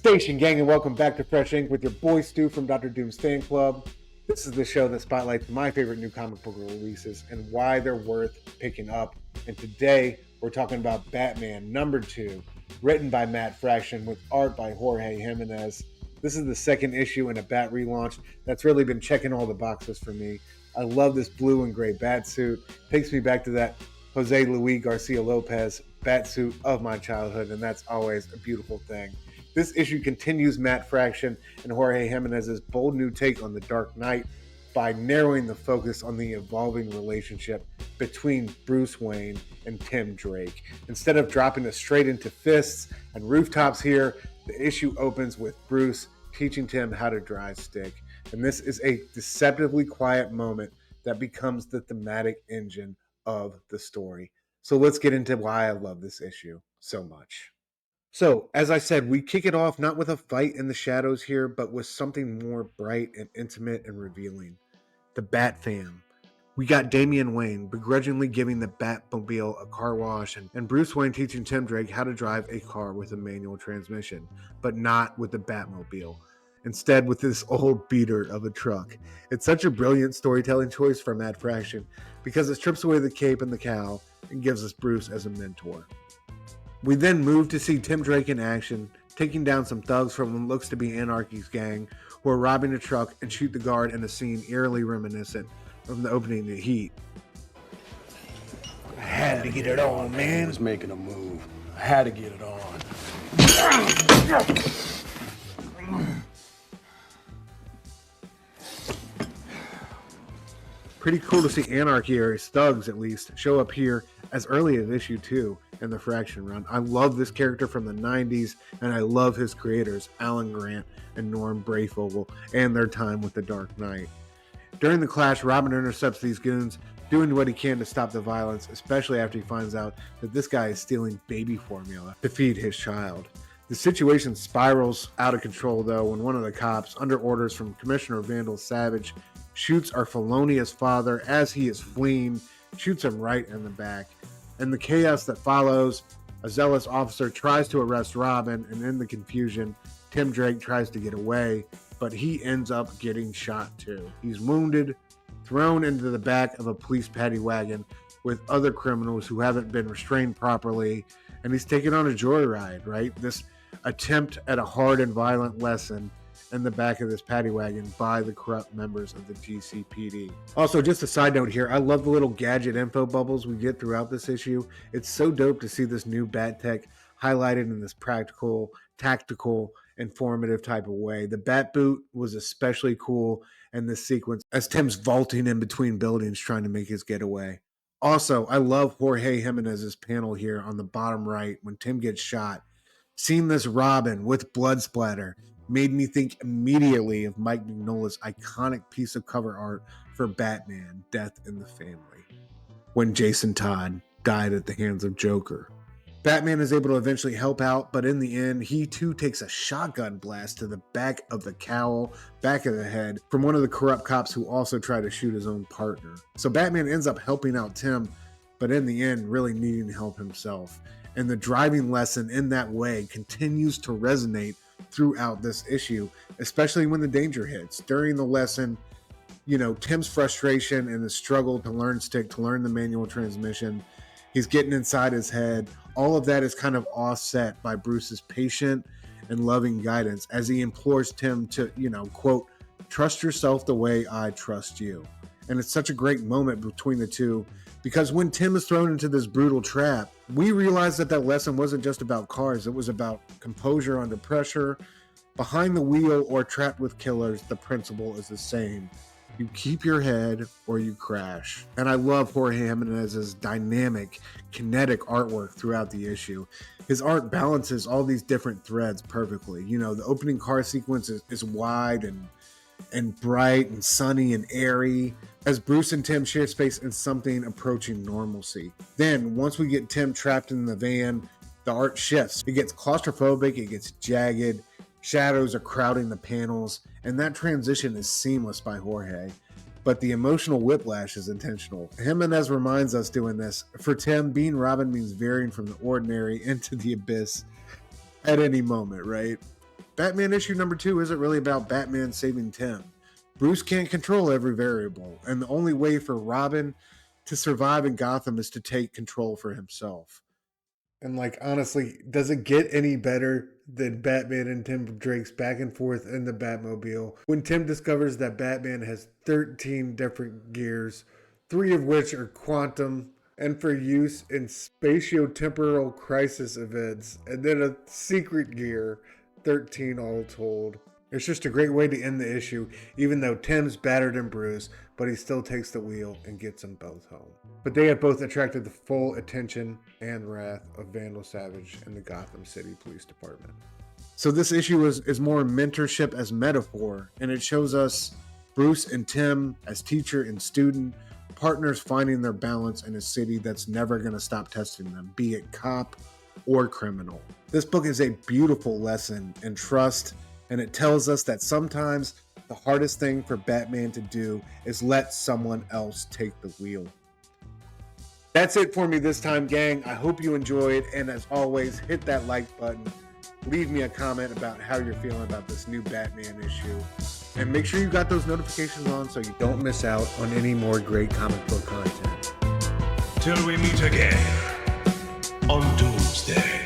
Station gang, and welcome back to Fresh Ink with your boy Stu from Dr. Doom's Fan Club. This is the show that spotlights my favorite new comic book releases and why they're worth picking up. And today we're talking about Batman #2, written by Matt Fraction with art by Jorge Jiménez. This is the second issue in a Bat relaunch that's really been checking all the boxes for me. I love this blue and gray bat suit. Takes me back to that Jose Luis Garcia Lopez bat suit of my childhood, and that's always a beautiful thing. This issue continues Matt Fraction and Jorge Jimenez's bold new take on the Dark Knight by narrowing the focus on the evolving relationship between Bruce Wayne and Tim Drake. Instead of dropping us straight into fists and rooftops here, the issue opens with Bruce teaching Tim how to drive stick. And this is a deceptively quiet moment that becomes the thematic engine of the story. So let's get into why I love this issue so much. So, as I said, we kick it off not with a fight in the shadows here, but with something more bright and intimate and revealing. The Bat Fam. We got Damian Wayne begrudgingly giving the Batmobile a car wash, and Bruce Wayne teaching Tim Drake how to drive a car with a manual transmission, but not with the Batmobile. Instead, with this old beater of a truck. It's such a brilliant storytelling choice from Matt Fraction because it strips away the cape and the cowl and gives us Bruce as a mentor. We then move to see Tim Drake in action, taking down some thugs from what looks to be Anarky's gang, who are robbing a truck and shoot the guard in a scene eerily reminiscent from the opening to Heat. I had to get it on, man. I was making a move. I had to get it on. Pretty cool to see Anarky, or his thugs at least, show up here as early as issue 2 in the Fraction run. I love this character from the 90s, and I love his creators, Alan Grant and Norm Brayfogle, and their time with the Dark Knight. During the clash, Robin intercepts these goons, doing what he can to stop the violence, especially after he finds out that this guy is stealing baby formula to feed his child. The situation spirals out of control, though, when one of the cops, under orders from Commissioner Vandal Savage, shoots our felonious father as he is fleeing, shoots him right in the back. In the chaos that follows, a zealous officer tries to arrest Robin, and in the confusion, Tim Drake tries to get away, but he ends up getting shot too. He's wounded, thrown into the back of a police paddy wagon with other criminals who haven't been restrained properly, and he's taken on a joyride, right? This attempt at a hard and violent lesson in the back of this paddy wagon by the corrupt members of the GCPD. Also, just a side note here, I love the little gadget info bubbles we get throughout this issue. It's so dope to see this new Bat Tech highlighted in this practical, tactical, informative type of way. The Bat Boot was especially cool in this sequence as Tim's vaulting in between buildings trying to make his getaway. Also, I love Jorge Jimenez's panel here on the bottom right when Tim gets shot. Seeing this Robin with blood splatter made me think immediately of Mike Mignola's iconic piece of cover art for Batman, Death in the Family, when Jason Todd died at the hands of Joker. Batman is able to eventually help out, but in the end, he too takes a shotgun blast to the back of the cowl, back of the head, from one of the corrupt cops who also tried to shoot his own partner. So Batman ends up helping out Tim, but in the end, really needing help himself. And the driving lesson in that way continues to resonate throughout this issue, especially when the danger hits. During the lesson, Tim's frustration and the struggle to learn stick, to learn the manual transmission, he's getting inside his head. All of that is kind of offset by Bruce's patient and loving guidance as he implores Tim to, quote, trust yourself the way I trust you. And it's such a great moment between the two, because when Tim is thrown into this brutal trap, we realize that lesson wasn't just about cars. It was about composure under pressure. Behind the wheel or trapped with killers, the principle is the same. You keep your head or you crash. And I love Jorge Jimenez's dynamic, kinetic artwork throughout the issue. His art balances all these different threads perfectly. The opening car sequence is wide and bright and sunny and airy as Bruce and Tim share space in something approaching normalcy. Then, once we get Tim trapped in the van, the art shifts. It gets claustrophobic, it gets jagged, shadows are crowding the panels, and that transition is seamless by Jorge. But the emotional whiplash is intentional. Jimenez reminds us doing this. For Tim, being Robin means veering from the ordinary into the abyss at any moment, right? Batman issue number 2 isn't really about Batman saving Tim. Bruce can't control every variable, and the only way for Robin to survive in Gotham is to take control for himself. And like, honestly, does it get any better than Batman and Tim Drake's back and forth in the Batmobile when Tim discovers that Batman has 13 different gears, 3 of which are quantum and for use in spatiotemporal crisis events, and then a secret gear, 13 all told. It's just a great way to end the issue, even though Tim's battered and bruised, but he still takes the wheel and gets them both home. But they have both attracted the full attention and wrath of Vandal Savage and the Gotham City Police Department. So this issue is more mentorship as metaphor, and it shows us Bruce and Tim as teacher and student, partners finding their balance in a city that's never going to stop testing them, be it cop or criminal. This book is a beautiful lesson in trust, and it tells us that sometimes the hardest thing for Batman to do is let someone else take the wheel. That's it for me this time, gang. I hope you enjoyed, and as always, hit that like button. Leave me a comment about how you're feeling about this new Batman issue. And make sure you got those notifications on so you don't miss out on any more great comic book content. Till we meet again on Doomsday.